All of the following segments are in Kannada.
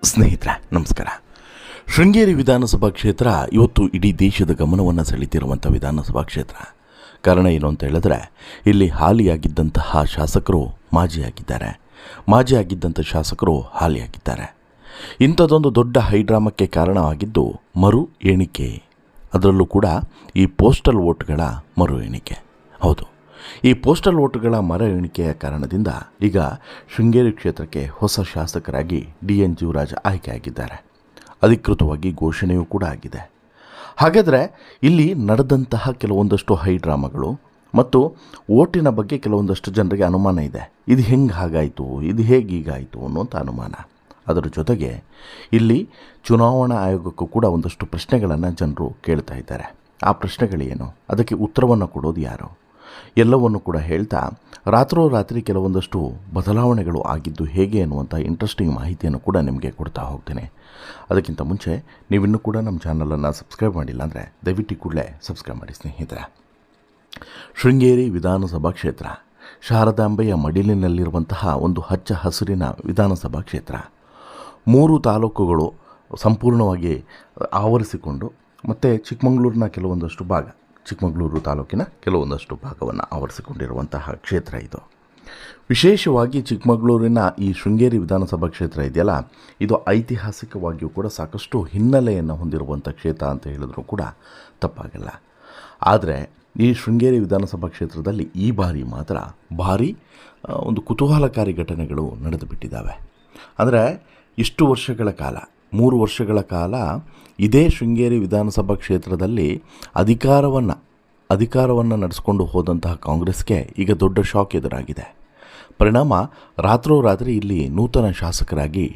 ಸ್ನೇಹಿತರೆ ನಮಸ್ಕಾರ. ಶೃಂಗೇರಿ ವಿಧಾನಸಭಾ ಕ್ಷೇತ್ರ ಇವತ್ತು ಇಡೀ ದೇಶದ ಗಮನವನ್ನು ಸೆಳೀತಿರುವಂಥ ವಿಧಾನಸಭಾ ಕ್ಷೇತ್ರ. ಕಾರಣ ಏನು ಅಂತ ಹೇಳಿದ್ರೆ, ಇಲ್ಲಿ ಹಾಲಿಯಾಗಿದ್ದಂತಹ ಶಾಸಕರು ಮಾಜಿಯಾಗಿದ್ದಾರೆ, ಮಾಜಿಯಾಗಿದ್ದಂಥ ಶಾಸಕರು ಹಾಲಿಯಾಗಿದ್ದಾರೆ. ಇಂಥದ್ದೊಂದು ದೊಡ್ಡ ಹೈಡ್ರಾಮಕ್ಕೆ ಕಾರಣವಾಗಿದ್ದು ಮರು ಎಣಿಕೆ, ಅದರಲ್ಲೂ ಕೂಡ ಈ ಪೋಸ್ಟಲ್ ವೋಟ್ಗಳ ಮರು ಎಣಿಕೆ. ಹೌದು, ಈ ಪೋಸ್ಟಲ್ ವೋಟುಗಳ ಮರ ಎಣಿಕೆಯ ಕಾರಣದಿಂದ ಈಗ ಶೃಂಗೇರಿ ಕ್ಷೇತ್ರಕ್ಕೆ ಹೊಸ ಶಾಸಕರಾಗಿ DN ಜೀವರಾಜ್ ಆಯ್ಕೆಯಾಗಿದ್ದಾರೆ. ಅಧಿಕೃತವಾಗಿ ಘೋಷಣೆಯೂ ಕೂಡ ಆಗಿದೆ. ಹಾಗಾದರೆ ಇಲ್ಲಿ ನಡೆದಂತಹ ಕೆಲವೊಂದಷ್ಟು ಹೈಡ್ರಾಮಗಳು ಮತ್ತು ಓಟಿನ ಬಗ್ಗೆ ಕೆಲವೊಂದಷ್ಟು ಜನರಿಗೆ ಅನುಮಾನ ಇದೆ. ಇದು ಹೆಂಗೆ ಹಾಗಾಯಿತು, ಇದು ಹೇಗೆ ಹೀಗಾಯಿತು ಅನ್ನುವಂಥ ಅನುಮಾನ. ಅದರ ಜೊತೆಗೆ ಇಲ್ಲಿ ಚುನಾವಣಾ ಆಯೋಗಕ್ಕೂ ಕೂಡ ಒಂದಷ್ಟು ಪ್ರಶ್ನೆಗಳನ್ನು ಜನರು ಕೇಳ್ತಾ ಇದ್ದಾರೆ. ಆ ಪ್ರಶ್ನೆಗಳೇನು, ಅದಕ್ಕೆ ಉತ್ತರವನ್ನು ಕೊಡೋದು ಯಾರು, ಎಲ್ಲವನ್ನು ಕೂಡ ಹೇಳ್ತಾ ರಾತ್ರೋರಾತ್ರಿ ಕೆಲವೊಂದಷ್ಟು ಬದಲಾವಣೆಗಳು ಆಗಿದ್ದು ಹೇಗೆ ಅನ್ನುವಂಥ ಇಂಟ್ರೆಸ್ಟಿಂಗ್ ಮಾಹಿತಿಯನ್ನು ಕೂಡ ನಿಮಗೆ ಕೊಡ್ತಾ ಹೋಗ್ತೇನೆ. ಅದಕ್ಕಿಂತ ಮುಂಚೆ ನೀವಿನ್ನೂ ಕೂಡ ನಮ್ಮ ಚಾನಲನ್ನು ಸಬ್ಸ್ಕ್ರೈಬ್ ಮಾಡಿಲ್ಲ ಅಂದರೆ ದಯವಿಟ್ಟು ಕೂಡಲೇ ಸಬ್ಸ್ಕ್ರೈಬ್ ಮಾಡಿ ಸ್ನೇಹಿತರೆ. ಶೃಂಗೇರಿ ವಿಧಾನಸಭಾ ಕ್ಷೇತ್ರ ಶಾರದಾಂಬೆಯ ಮಡಿಲಿನಲ್ಲಿರುವಂತಹ ಒಂದು ಹಚ್ಚ ಹಸಿರಿನ ವಿಧಾನಸಭಾ ಕ್ಷೇತ್ರ. 3 ತಾಲೂಕುಗಳು ಸಂಪೂರ್ಣವಾಗಿ ಆವರಿಸಿಕೊಂಡು ಮತ್ತು ಚಿಕ್ಕಮಗಳೂರಿನ ಕೆಲವೊಂದಷ್ಟು ಭಾಗ, ಚಿಕ್ಕಮಗಳೂರು ತಾಲೂಕಿನ ಕೆಲವೊಂದಷ್ಟು ಭಾಗವನ್ನು ಆವರಿಸಿಕೊಂಡಿರುವಂತಹ ಕ್ಷೇತ್ರ ಇದು. ವಿಶೇಷವಾಗಿ ಚಿಕ್ಕಮಗಳೂರಿನ ಈ ಶೃಂಗೇರಿ ವಿಧಾನಸಭಾ ಕ್ಷೇತ್ರ ಇದೆಯಲ್ಲ, ಇದು ಐತಿಹಾಸಿಕವಾಗಿಯೂ ಕೂಡ ಸಾಕಷ್ಟು ಹಿನ್ನೆಲೆಯನ್ನು ಹೊಂದಿರುವಂಥ ಕ್ಷೇತ್ರ ಅಂತ ಹೇಳಿದ್ರೂ ಕೂಡ ತಪ್ಪಾಗಲ್ಲ. ಆದರೆ ಈ ಶೃಂಗೇರಿ ವಿಧಾನಸಭಾ ಕ್ಷೇತ್ರದಲ್ಲಿ ಈ ಬಾರಿ ಮಾತ್ರ ಭಾರಿ ಒಂದು ಕುತೂಹಲಕಾರಿ ಘಟನೆಗಳು ನಡೆದು ಬಿಟ್ಟಿದ್ದಾವೆ. ಅಂದರೆ ಇಷ್ಟು ವರ್ಷಗಳ ಕಾಲ, 3 ವರ್ಷಗಳ ಕಾಲ ಇದೇ ಶೃಂಗೇರಿ ವಿಧಾನಸಭಾ ಕ್ಷೇತ್ರದಲ್ಲಿ ಅಧಿಕಾರವನ್ನು ನಡೆಸ್ಕೊಂಡು ಹೋದಂತಹ ಕಾಂಗ್ರೆಸ್ಗೆ ಈಗ ದೊಡ್ಡ ಶಾಕ್ ಎದುರಾಗಿದೆ. ಪರಿಣಾಮ ರಾತ್ರೋರಾತ್ರಿ ಇಲ್ಲಿ ನೂತನ ಶಾಸಕರಾಗಿ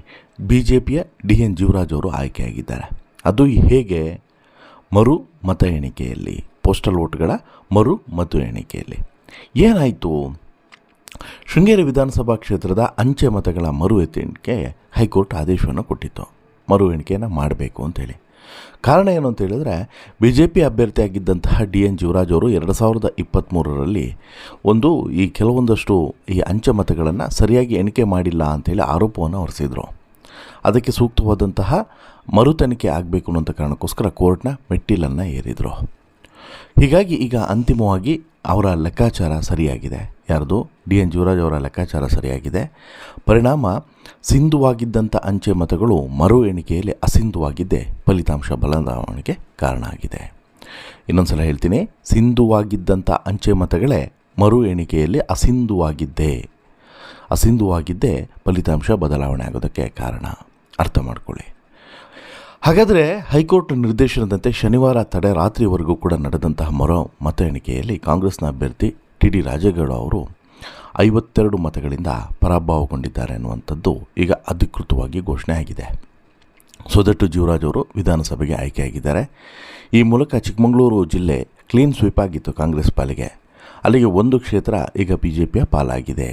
BJPಯ DN ಜೀವರಾಜ್ ಅವರು ಆಯ್ಕೆಯಾಗಿದ್ದಾರೆ. ಅದು ಹೇಗೆ? ಮರು ಮತ ಎಣಿಕೆಯಲ್ಲಿ, ಪೋಸ್ಟಲ್ ವೋಟ್ಗಳ ಮರು ಮತ ಎಣಿಕೆಯಲ್ಲಿ ಏನಾಯಿತು? ಶೃಂಗೇರಿ ವಿಧಾನಸಭಾ ಕ್ಷೇತ್ರದ ಅಂಚೆ ಮತಗಳ ಮರು ಎಣಿಕೆ ಹೈಕೋರ್ಟ್ ಆದೇಶವನ್ನು ಕೊಟ್ಟಿತ್ತು, ಮರು ಎಣಿಕೆಯನ್ನು ಮಾಡಬೇಕು ಅಂತೇಳಿ. ಕಾರಣ ಏನು ಅಂತ ಹೇಳಿದ್ರೆ, BJP ಅಭ್ಯರ್ಥಿಯಾಗಿದ್ದಂತಹ DN ಜೀವರಾಜ್ ಅವರು 2023ರಲ್ಲಿ ಈ ಕೆಲವೊಂದಷ್ಟು ಈ ಅಂಚೆ ಮತಗಳನ್ನು ಸರಿಯಾಗಿ ಎಣಿಕೆ ಮಾಡಿಲ್ಲ ಅಂಥೇಳಿ ಆರೋಪವನ್ನು ಹೊರಿಸಿದರು. ಅದಕ್ಕೆ ಸೂಕ್ತವಾದಂತಹ ಮರು ತನಿಖೆ ಆಗಬೇಕು ಅನ್ನೋಂಥ ಕಾರಣಕ್ಕೋಸ್ಕರ ಕೋರ್ಟ್ನ ಮೆಟ್ಟಿಲನ್ನು ಏರಿದರು. ಹೀಗಾಗಿ ಈಗ ಅಂತಿಮವಾಗಿ ಅವರ ಲೆಕ್ಕಾಚಾರ ಸರಿಯಾಗಿದೆ. ಯಾರ್ದು? DN ಜೀವರಾಜ್ ಅವರ ಲೆಕ್ಕಾಚಾರ ಸರಿಯಾಗಿದೆ. ಪರಿಣಾಮ ಸಿಂಧುವಾಗಿದ್ದಂಥ ಅಂಚೆ ಮತಗಳು ಮರು ಎಣಿಕೆಯಲ್ಲಿ ಅಸಿಂಧುವಾಗಿದ್ದೇ ಫಲಿತಾಂಶ ಬದಲಾವಣೆಗೆ ಕಾರಣ ಆಗಿದೆ. ಇನ್ನೊಂದು ಸಲ ಹೇಳ್ತೀನಿ, ಸಿಂಧುವಾಗಿದ್ದಂಥ ಅಂಚೆ ಮತಗಳೇ ಮರು ಎಣಿಕೆಯಲ್ಲಿ ಅಸಿಂಧುವಾಗಿದ್ದೇ ಫಲಿತಾಂಶ ಬದಲಾವಣೆ ಆಗೋದಕ್ಕೆ ಕಾರಣ. ಅರ್ಥ ಮಾಡ್ಕೊಳ್ಳಿ. ಹಾಗಾದರೆ ಹೈಕೋರ್ಟ್ ನಿರ್ದೇಶನದಂತೆ ಶನಿವಾರ ತಡರಾತ್ರಿವರೆಗೂ ಕೂಡ ನಡೆದಂತಹ ಮರು ಮತ ಎಣಿಕೆಯಲ್ಲಿ ಕಾಂಗ್ರೆಸ್ನ ಅಭ್ಯರ್ಥಿ TD ರಾಜೇಗೌಡ ಅವರು 52 ಮತಗಳಿಂದ ಪರಾಭವಗೊಂಡಿದ್ದಾರೆ ಅನ್ನುವಂಥದ್ದು ಈಗ ಅಧಿಕೃತವಾಗಿ ಘೋಷಣೆ ಆಗಿದೆ. ಸೋದಟ್ಟು ಜೀವರಾಜ್ ಅವರು ವಿಧಾನಸಭೆಗೆ ಆಯ್ಕೆಯಾಗಿದ್ದಾರೆ. ಈ ಮೂಲಕ ಚಿಕ್ಕಮಗಳೂರು ಜಿಲ್ಲೆ ಕ್ಲೀನ್ ಸ್ವೀಪ್ ಆಗಿತ್ತು ಕಾಂಗ್ರೆಸ್ ಪಾಲಿಗೆ. ಅಲ್ಲಿಗೆ 1 ಕ್ಷೇತ್ರ ಈಗ BJPಯ ಪಾಲಾಗಿದೆ.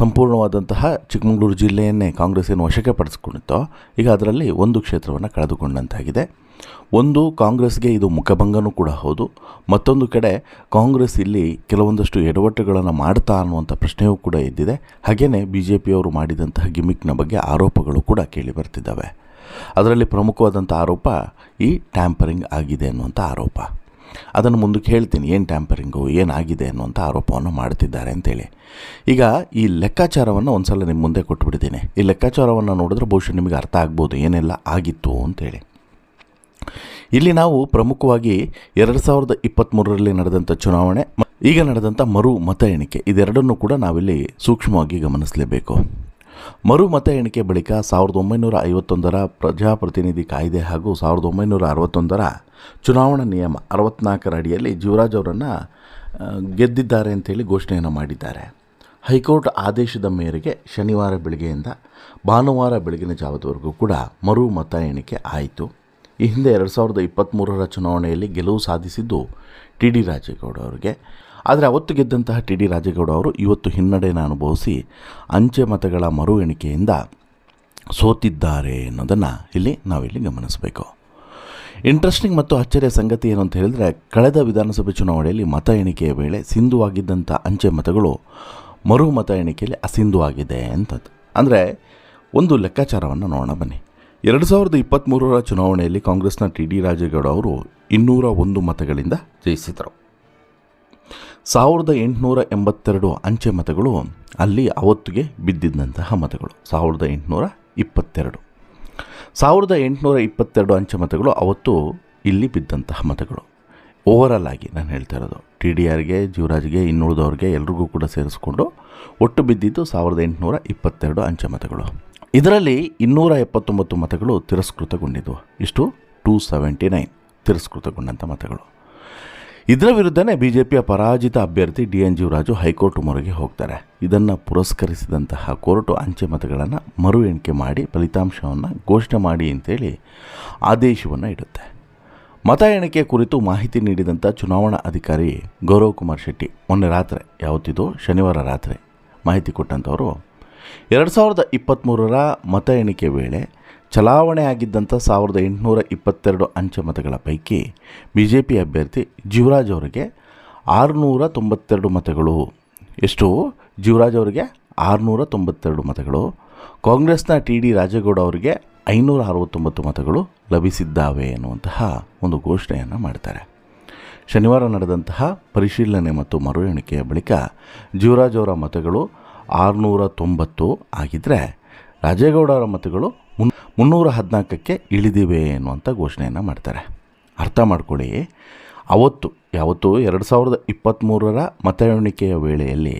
ಸಂಪೂರ್ಣವಾದಂತಹ ಚಿಕ್ಕಮಗಳೂರು ಜಿಲ್ಲೆಯನ್ನೇ ಕಾಂಗ್ರೆಸ್ ಏನು ವಶಕ್ಕೆ ಪಡಿಸ್ಕೊಂಡಿತ್ತೋ, ಈಗ ಅದರಲ್ಲಿ 1 ಕ್ಷೇತ್ರವನ್ನು ಕಳೆದುಕೊಂಡಂತಾಗಿದೆ. ಕಾಂಗ್ರೆಸ್ಗೆ ಇದು ಮುಖಭಂಗನೂ ಕೂಡ ಹೌದು. ಮತ್ತೊಂದು ಕಡೆ ಕಾಂಗ್ರೆಸ್ ಇಲ್ಲಿ ಕೆಲವೊಂದಷ್ಟು ಎಡವಟ್ಟುಗಳನ್ನು ಮಾಡ್ತಾ ಅನ್ನುವಂಥ ಪ್ರಶ್ನೆಯೂ ಕೂಡ ಇದ್ದಿದೆ. ಹಾಗೆಯೇ BJPಯವರು ಮಾಡಿದಂತಹ ಗಿಮಿಕ್ನ ಬಗ್ಗೆ ಆರೋಪಗಳು ಕೂಡ ಕೇಳಿ ಬರ್ತಿದ್ದಾವೆ. ಅದರಲ್ಲಿ ಪ್ರಮುಖವಾದಂಥ ಆರೋಪ ಈ ಟ್ಯಾಂಪರಿಂಗ್ ಆಗಿದೆ ಅನ್ನುವಂಥ ಆರೋಪ. ಅದನ್ನು ಮುಂದಕ್ಕೆ ಹೇಳ್ತೀನಿ, ಏನು ಟ್ಯಾಂಪರಿಂಗು, ಏನಾಗಿದೆ ಅನ್ನುವಂಥ ಆರೋಪವನ್ನು ಮಾಡ್ತಿದ್ದಾರೆ ಅಂತೇಳಿ. ಈಗ ಈ ಲೆಕ್ಕಾಚಾರವನ್ನು ಒಂದು ಸಲ ನಿಮ್ಮ ಮುಂದೆ ಕೊಟ್ಟುಬಿಡ್ತೀನಿ. ಈ ಲೆಕ್ಕಾಚಾರವನ್ನು ನೋಡಿದ್ರೆ ಬಹುಶಃ ನಿಮಗೆ ಅರ್ಥ ಆಗ್ಬೋದು ಏನೆಲ್ಲ ಆಗಿತ್ತು ಅಂತೇಳಿ. ಇಲ್ಲಿ ನಾವು ಪ್ರಮುಖವಾಗಿ 2023ರಲ್ಲಿ ನಡೆದಂಥ ಚುನಾವಣೆ, ಈಗ ನಡೆದಂಥ ಮರು ಮತ ಎಣಿಕೆ, ಇದೆರಡನ್ನೂ ಕೂಡ ನಾವಿಲ್ಲಿ ಸೂಕ್ಷ್ಮವಾಗಿ ಗಮನಿಸಲೇಬೇಕು. ಮರು ಮತ ಎಣಿಕೆ ಬಳಿಕ 1951ರ ಪ್ರಜಾಪ್ರತಿನಿಧಿ ಕಾಯ್ದೆ ಹಾಗೂ 1961ರ ಚುನಾವಣಾ ನಿಯಮ 64ರ ಅಡಿಯಲ್ಲಿ ಜೀವರಾಜ್ ಅವರನ್ನು ಗೆದ್ದಿದ್ದಾರೆ ಅಂತೇಳಿ ಘೋಷಣೆಯನ್ನು ಮಾಡಿದ್ದಾರೆ. ಹೈಕೋರ್ಟ್ ಆದೇಶದ ಮೇರೆಗೆ ಶನಿವಾರ ಬೆಳಗ್ಗೆಯಿಂದ ಭಾನುವಾರ ಬೆಳಗಿನ ಜಾವದವರೆಗೂ ಕೂಡ ಮರು ಮತ ಎಣಿಕೆ ಆಯಿತು. ಈ ಹಿಂದೆ 2023ರ ಚುನಾವಣೆಯಲ್ಲಿ ಗೆಲುವು ಸಾಧಿಸಿದ್ದು TD ರಾಜೇಗೌಡ ಅವರಿಗೆ. ಆದರೆ ಅವತ್ತು ಗೆದ್ದಂತಹ TD ರಾಜೇಗೌಡ ಅವರು ಇವತ್ತು ಹಿನ್ನಡೆಯನ್ನು ಅನುಭವಿಸಿ ಅಂಚೆ ಮತಗಳ ಮರು ಎಣಿಕೆಯಿಂದ ಸೋತಿದ್ದಾರೆ ಅನ್ನೋದನ್ನು ನಾವಿಲ್ಲಿ ಗಮನಿಸಬೇಕು. ಇಂಟ್ರೆಸ್ಟಿಂಗ್ ಮತ್ತು ಅಚ್ಚರಿಯ ಸಂಗತಿ ಏನು ಅಂತ ಹೇಳಿದರೆ, ಕಳೆದ ವಿಧಾನಸಭೆ ಚುನಾವಣೆಯಲ್ಲಿ ಮತ ಎಣಿಕೆಯ ವೇಳೆ ಸಿಂಧುವಾಗಿದ್ದಂಥ ಅಂಚೆ ಮತಗಳು ಮರು ಮತ ಎಣಿಕೆಯಲ್ಲಿ ಅಸಿಂಧುವಾಗಿದೆ ಅಂತದ್ದು. ಅಂದರೆ ಒಂದು ಲೆಕ್ಕಾಚಾರವನ್ನು ನೋಡೋಣ ಬನ್ನಿ. 2023 ಚುನಾವಣೆಯಲ್ಲಿ ಕಾಂಗ್ರೆಸ್ನ ಟಿ ರಾಜೇಗೌಡ ಅವರು 201 ಮತಗಳಿಂದ ಜಯಿಸಿದರು. 1882 ಅಂಚೆ ಮತಗಳು ಅಲ್ಲಿ ಅವತ್ತಿಗೆ ಬಿದ್ದಿದ್ದಂತಹ ಮತಗಳು. 1822 ಅಂಚೆ ಮತಗಳು ಅವತ್ತು ಇಲ್ಲಿ ಬಿದ್ದಂತಹ ಮತಗಳು. ಓವರಾಲ್ ಆಗಿ ನಾನು ಹೇಳ್ತಾ ಇರೋದು ಟಿ ಡಿ ಆರ್ಗೆ, ಜೀವರಾಜ್ಗೆ, ಇನ್ನುಳಿದವ್ರಿಗೆ ಎಲ್ರಿಗೂ ಕೂಡ ಸೇರಿಸ್ಕೊಂಡು ಒಟ್ಟು ಬಿದ್ದಿದ್ದು 1822 ಅಂಚೆ ಮತಗಳು. ಇದರಲ್ಲಿ 279 ಮತಗಳು ತಿರಸ್ಕೃತಗೊಂಡಿದ್ವು. ಇಷ್ಟು 279 ತಿರಸ್ಕೃತಗೊಂಡಂಥ ಮತಗಳು. ಇದರ ವಿರುದ್ಧನೇ BJPಯ ಪರಾಜಿತ ಅಭ್ಯರ್ಥಿ DN ಜೀವರಾಜು ಹೈಕೋರ್ಟ್ ಮೊರೆಗೆ ಹೋಗ್ತಾರೆ. ಇದನ್ನು ಪುರಸ್ಕರಿಸಿದಂತಹ ಕೋರ್ಟು ಅಂಚೆ ಮತಗಳನ್ನು ಮರು ಎಣಿಕೆ ಮಾಡಿ ಫಲಿತಾಂಶವನ್ನು ಘೋಷಣೆ ಮಾಡಿ ಅಂತೇಳಿ ಆದೇಶವನ್ನು ಇಡುತ್ತೆ. ಮತ ಎಣಿಕೆ ಕುರಿತು ಮಾಹಿತಿ ನೀಡಿದಂಥ ಚುನಾವಣಾ ಅಧಿಕಾರಿ ಗೌರವ್ ಕುಮಾರ್ ಶೆಟ್ಟಿ ಮೊನ್ನೆ ರಾತ್ರಿ, ಯಾವತ್ತಿದು ಶನಿವಾರ ರಾತ್ರಿ ಮಾಹಿತಿ ಕೊಟ್ಟಂಥವರು 2023 ಮತ ಎಣಿಕೆ ವೇಳೆ ಚಲಾವಣೆ ಆಗಿದ್ದಂಥ 1822 ಅಂಚೆ ಮತಗಳ ಪೈಕಿ BJP ಅಭ್ಯರ್ಥಿ ಜೀವರಾಜ್ ಅವರಿಗೆ 692 ಮತಗಳು. ಎಷ್ಟು? ಜೀವರಾಜ್ ಅವರಿಗೆ 692 ಮತಗಳು. ಕಾಂಗ್ರೆಸ್ನ ಟಿ ರಾಜೇಗೌಡ ಅವರಿಗೆ 569 ಮತಗಳು ಲಭಿಸಿದ್ದಾವೆ ಎನ್ನುವಂತಹ ಒಂದು ಘೋಷಣೆಯನ್ನು ಮಾಡ್ತಾರೆ. ಶನಿವಾರ ನಡೆದಂತಹ ಪರಿಶೀಲನೆ ಮತ್ತು ಮರು ಎಣಿಕೆಯ ಬಳಿಕ ಜೀವರಾಜ್ ಅವರ ಮತಗಳು 690 ಆಗಿದ್ದರೆ ರಾಜೇಗೌಡ ಅವರ ಮತಗಳು 314ಕ್ಕೆ ಇಳಿದಿವೆ ಎನ್ನುವಂಥ ಘೋಷಣೆಯನ್ನು ಮಾಡ್ತಾರೆ. ಅರ್ಥ ಮಾಡ್ಕೊಳ್ಳಿ, ಯಾವತ್ತು 2023 ಮತ ಎಣಿಕೆಯ ವೇಳೆಯಲ್ಲಿ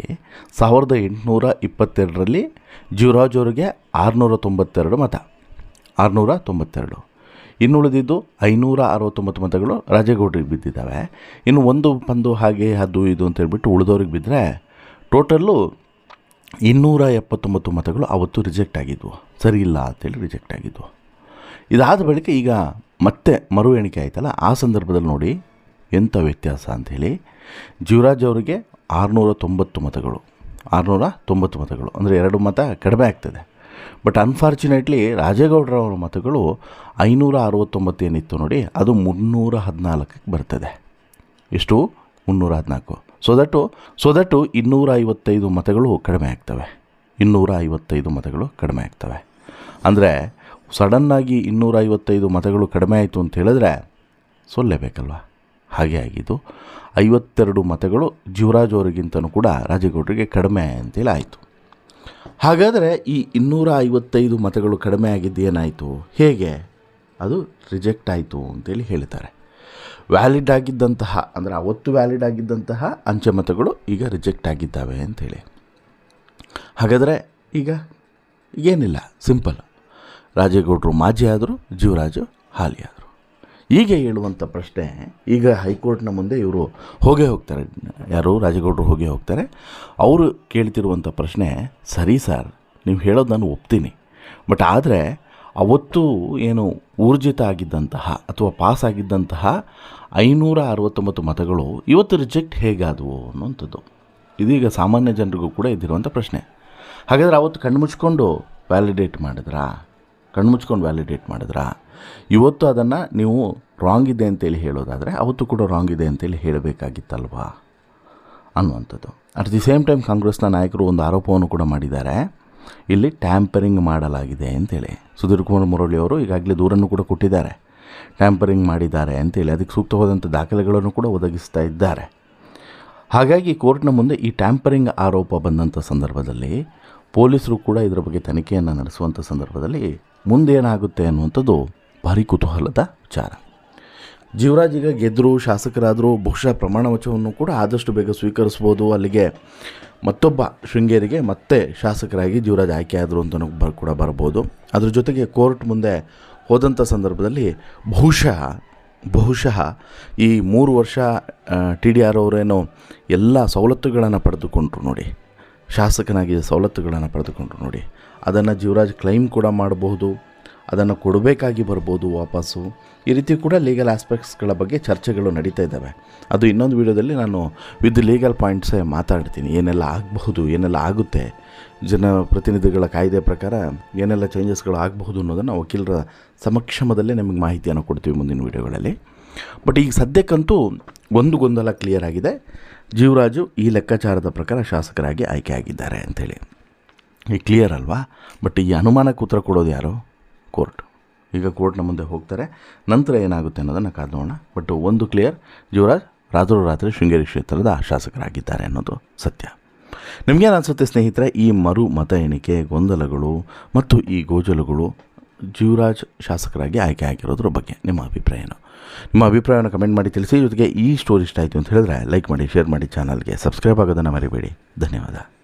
1822ರಲ್ಲಿ ಜೀವರಾಜ್ ಅವರಿಗೆ 692 ಮತ, 692. ಇನ್ನುಳಿದಿದ್ದು 569 ಮತಗಳು ರಾಜೇಗೌಡರಿಗೆ ಬಿದ್ದಿದ್ದಾವೆ. ಇನ್ನು ಒಂದು ಪಂದು ಹಾಗೆ ಅದು ಇದು ಅಂತ ಹೇಳ್ಬಿಟ್ಟು ಉಳಿದವ್ರಿಗೆ ಬಿದ್ದರೆ ಟೋಟಲ್ಲು 279 ಮತಗಳು ಅವತ್ತು ರಿಜೆಕ್ಟ್ ಆಗಿದ್ವು. ಸರಿ ಇಲ್ಲ ಅಂತೇಳಿ ರಿಜೆಕ್ಟ್ ಆಗಿದ್ವು. ಇದಾದ ಬಳಿಕ ಈಗ ಮತ್ತೆ ಮರು ಎಣಿಕೆ ಆಯ್ತಲ್ಲ, ಆ ಸಂದರ್ಭದಲ್ಲಿ ನೋಡಿ ಎಂಥ ವ್ಯತ್ಯಾಸ ಅಂಥೇಳಿ. ಜೀವರಾಜ್ ಅವರಿಗೆ 690 ಮತಗಳು, 690 ಮತಗಳು ಅಂದರೆ 2 ಮತ ಕಡಿಮೆ ಆಗ್ತದೆ. ಬಟ್ ಅನ್ಫಾರ್ಚುನೇಟ್ಲಿ ರಾಜೇಗೌಡರವರ ಮತಗಳು 569 ಏನಿತ್ತು ನೋಡಿ, ಅದು 314ಕ್ಕೆ ಬರ್ತದೆ. ಎಷ್ಟು? 314. ಸೊ ದಟ್ಟು 255 ಮತಗಳು ಕಡಿಮೆ ಆಗ್ತವೆ. 255 ಮತಗಳು ಕಡಿಮೆ ಆಗ್ತವೆ ಅಂದರೆ ಸಡನ್ನಾಗಿ 255 ಮತಗಳು ಕಡಿಮೆ ಆಯಿತು ಅಂತ ಹೇಳಿದ್ರೆ ಸೊಲ್ಲೇಬೇಕಲ್ವ. ಹಾಗೆ ಆಗಿದ್ದು 52 ಮತಗಳು ಜೀವರಾಜ್ ಅವರಿಗಿಂತನೂ ಕೂಡ ರಾಜೇಗೌಡರಿಗೆ ಕಡಿಮೆ ಅಂತೇಳಿ ಆಯಿತು. ಹಾಗಾದರೆ ಈ 255 ಮತಗಳು ಕಡಿಮೆ ಆಗಿದ್ದು ಏನಾಯಿತು? ಹೇಗೆ? ಅದು ರಿಜೆಕ್ಟ್ ಆಯಿತು ಅಂತೇಳಿ ಹೇಳ್ತಾರೆ. ವ್ಯಾಲಿಡ್ ಆಗಿದ್ದಂತಹ ಅಂದರೆ ಅವತ್ತು ವ್ಯಾಲಿಡ್ ಆಗಿದ್ದಂತಹ ಅಂಚೆ ಮತಗಳು ಈಗ ರಿಜೆಕ್ಟ್ ಆಗಿದ್ದಾವೆ ಅಂಥೇಳಿ. ಹಾಗಾದರೆ ಈಗ ಏನಿಲ್ಲ, ಸಿಂಪಲ್. ರಾಜೇಗೌಡರು ಮಾಜಿ ಆದರು, ಜೀವರಾಜು ಹಾಲಿ ಆದರು. ಹೀಗೆ ಹೇಳುವಂಥ ಪ್ರಶ್ನೆ ಈಗ ಹೈಕೋರ್ಟ್ನ ಮುಂದೆ ಇವರು ಹೋಗೇ ಹೋಗ್ತಾರೆ. ಯಾರು? ರಾಜೇಗೌಡರು ಹೋಗೇ ಹೋಗ್ತಾರೆ. ಅವರು ಕೇಳ್ತಿರುವಂಥ ಪ್ರಶ್ನೆ, ಸರಿ ಸರ್, ನೀವು ಹೇಳೋದು ನಾನು ಒಪ್ತೀನಿ, ಬಟ್ ಆದರೆ ಅವತ್ತು ಏನು ಊರ್ಜಿತ ಆಗಿದ್ದಂತಹ ಅಥವಾ ಪಾಸ್ ಆಗಿದ್ದಂತಹ 569 ಮತಗಳು ಇವತ್ತು ರಿಜೆಕ್ಟ್ ಹೇಗಾದವು ಅನ್ನುವಂಥದ್ದು. ಇದೀಗ ಸಾಮಾನ್ಯ ಜನರಿಗೂ ಕೂಡ ಇದ್ದಿರುವಂಥ ಪ್ರಶ್ನೆ. ಹಾಗಾದರೆ ಅವತ್ತು ಕಣ್ಮುಚ್ಕೊಂಡು ವ್ಯಾಲಿಡೇಟ್ ಮಾಡಿದ್ರಾ? ಇವತ್ತು ಅದನ್ನು ನೀವು ರಾಂಗ್ ಇದೆ ಅಂತೇಳಿ ಹೇಳೋದಾದರೆ ಅವತ್ತು ಕೂಡ ರಾಂಗ್ ಇದೆ ಅಂತೇಳಿ ಹೇಳಬೇಕಾಗಿತ್ತಲ್ವಾ ಅನ್ನುವಂಥದ್ದು. ಅಟ್ ದಿ ಸೇಮ್ ಟೈಮ್ ಕಾಂಗ್ರೆಸ್ನ ನಾಯಕರು ಒಂದು ಆರೋಪವನ್ನು ಕೂಡ ಮಾಡಿದ್ದಾರೆ, ಇಲ್ಲಿ ಟ್ಯಾಂಪರಿಂಗ್ ಮಾಡಲಾಗಿದೆ ಅಂತೇಳಿ. ಸುಧೀರ್ ಕುಮಾರ್ ಮುರಳಿ ಅವರು ಈಗಾಗಲೇ ದೂರನ್ನು ಕೂಡ ಕೊಟ್ಟಿದ್ದಾರೆ, ಟ್ಯಾಂಪರಿಂಗ್ ಮಾಡಿದ್ದಾರೆ ಅಂತೇಳಿ. ಅದಕ್ಕೆ ಸೂಕ್ತವಾದಂಥ ದಾಖಲೆಗಳನ್ನು ಕೂಡ ಒದಗಿಸ್ತಾ ಇದ್ದಾರೆ. ಹಾಗಾಗಿ ಕೋರ್ಟ್ನ ಮುಂದೆ ಈ ಟ್ಯಾಂಪರಿಂಗ್ ಆರೋಪ ಬಂದಂಥ ಸಂದರ್ಭದಲ್ಲಿ ಪೊಲೀಸರು ಕೂಡ ಇದರ ಬಗ್ಗೆ ತನಿಖೆಯನ್ನು ನಡೆಸುವಂಥ ಸಂದರ್ಭದಲ್ಲಿ ಮುಂದೇನಾಗುತ್ತೆ ಅನ್ನುವಂಥದ್ದು ಭಾರಿ ಕುತೂಹಲದ ವಿಚಾರ. ಜೀವರಾಜ್ ಈಗ ಗೆದ್ದರು, ಶಾಸಕರಾದರು, ಬಹುಶಃ ಪ್ರಮಾಣ ವಚನವನ್ನು ಕೂಡ ಆದಷ್ಟು ಬೇಗ ಸ್ವೀಕರಿಸ್ಬೋದು. ಅಲ್ಲಿಗೆ ಮತ್ತೊಬ್ಬ ಶೃಂಗೇರಿಗೆ ಮತ್ತೆ ಶಾಸಕರಾಗಿ ಜೀವರಾಜ್ ಆಯ್ಕೆ ಆದರು ಅಂತಲೂ ಕೂಡ ಬರ್ಬೋದು. ಅದ್ರ ಜೊತೆಗೆ ಕೋರ್ಟ್ ಮುಂದೆ ಹೋದಂಥ ಸಂದರ್ಭದಲ್ಲಿ ಬಹುಶಃ ಈ 3 ವರ್ಷ TDR ಅವರೇನೋ ಎಲ್ಲ ಸವಲತ್ತುಗಳನ್ನು ಪಡೆದುಕೊಂಡ್ರು ನೋಡಿ, ಶಾಸಕನಾಗಿ ಸವಲತ್ತುಗಳನ್ನು ಪಡೆದುಕೊಂಡ್ರು ನೋಡಿ, ಅದನ್ನು ಜೀವರಾಜ್ ಕ್ಲೈಮ್ ಕೂಡ ಮಾಡಬಹುದು, ಅದನ್ನು ಕೊಡಬೇಕಾಗಿ ಬರ್ಬೋದು ವಾಪಸ್ಸು. ಈ ರೀತಿ ಕೂಡ ಲೀಗಲ್ ಆಸ್ಪೆಕ್ಟ್ಸ್ಗಳ ಬಗ್ಗೆ ಚರ್ಚೆಗಳು ನಡೀತಾ ಇದ್ದಾವೆ. ಅದು ಇನ್ನೊಂದು ವಿಡಿಯೋದಲ್ಲಿ ನಾನು ವಿತ್ ಲೀಗಲ್ ಪಾಯಿಂಟ್ಸೇ ಮಾತಾಡ್ತೀನಿ. ಏನೆಲ್ಲ ಆಗಬಹುದು, ಏನೆಲ್ಲ ಆಗುತ್ತೆ, ಜನಪ್ರತಿನಿಧಿಗಳ ಕಾಯ್ದೆ ಪ್ರಕಾರ ಏನೆಲ್ಲ ಚೇಂಜಸ್ಗಳು ಆಗಬಹುದು ಅನ್ನೋದನ್ನು ವಕೀಲರ ಸಮಕ್ಷಮದಲ್ಲೇ ನಿಮಗೆ ಮಾಹಿತಿಯನ್ನು ಕೊಡ್ತೀವಿ ಮುಂದಿನ ವಿಡಿಯೋಗಳಲ್ಲಿ. ಬಟ್ ಈಗ ಸದ್ಯಕ್ಕಂತೂ ಒಂದು ಗೊಂದಲ ಕ್ಲಿಯರ್ ಆಗಿದೆ, ಜೀವರಾಜು ಈ ಲೆಕ್ಕಾಚಾರದ ಪ್ರಕಾರ ಶಾಸಕರಾಗಿ ಆಯ್ಕೆ ಆಗಿದ್ದಾರೆ ಅಂಥೇಳಿ. ಈ ಕ್ಲಿಯರ್ ಅಲ್ವಾ? ಬಟ್ ಈ ಅನುಮಾನಕ್ಕೆ ಉತ್ತರ ಕೊಡೋದು ಯಾರು? ಕೋರ್ಟ್. ಈಗ ಕೋರ್ಟ್ನ ಮುಂದೆ ಹೋಗ್ತಾರೆ, ನಂತರ ಏನಾಗುತ್ತೆ ಅನ್ನೋದನ್ನು ಕಾದು ನೋಡೋಣ. ಬಟ್ ಒಂದು ಕ್ಲಿಯರ್, ಜೀವರಾಜ್ ರಾತ್ರೋರಾತ್ರಿ ಶೃಂಗೇರಿ ಕ್ಷೇತ್ರದ ಶಾಸಕರಾಗಿದ್ದಾರೆ ಅನ್ನೋದು ಸತ್ಯ. ನಿಮಗೇನು ಅನಿಸುತ್ತೆ ಸ್ನೇಹಿತರೆ, ಈ ಮರು ಮತ ಎಣಿಕೆ ಗೊಂದಲಗಳು ಮತ್ತು ಈ ಗೋಜಲುಗಳು ಜೀವರಾಜ್ ಶಾಸಕರಾಗಿ ಆಯ್ಕೆ ಆಗಿರೋದ್ರ ಬಗ್ಗೆ ನಿಮ್ಮ ಅಭಿಪ್ರಾಯ ಏನು? ನಿಮ್ಮ ಅಭಿಪ್ರಾಯವನ್ನು ಕಮೆಂಟ್ ಮಾಡಿ ತಿಳಿಸಿ. ಜೊತೆಗೆ ಈ ಸ್ಟೋರಿ ಇಷ್ಟ ಆಯಿತು ಅಂತ ಹೇಳಿದ್ರೆ ಲೈಕ್ ಮಾಡಿ, ಶೇರ್ ಮಾಡಿ, ಚಾನಲ್ಗೆ ಸಬ್ಸ್ಕ್ರೈಬ್ ಆಗೋದನ್ನು ಮರಿಬೇಡಿ. ಧನ್ಯವಾದ.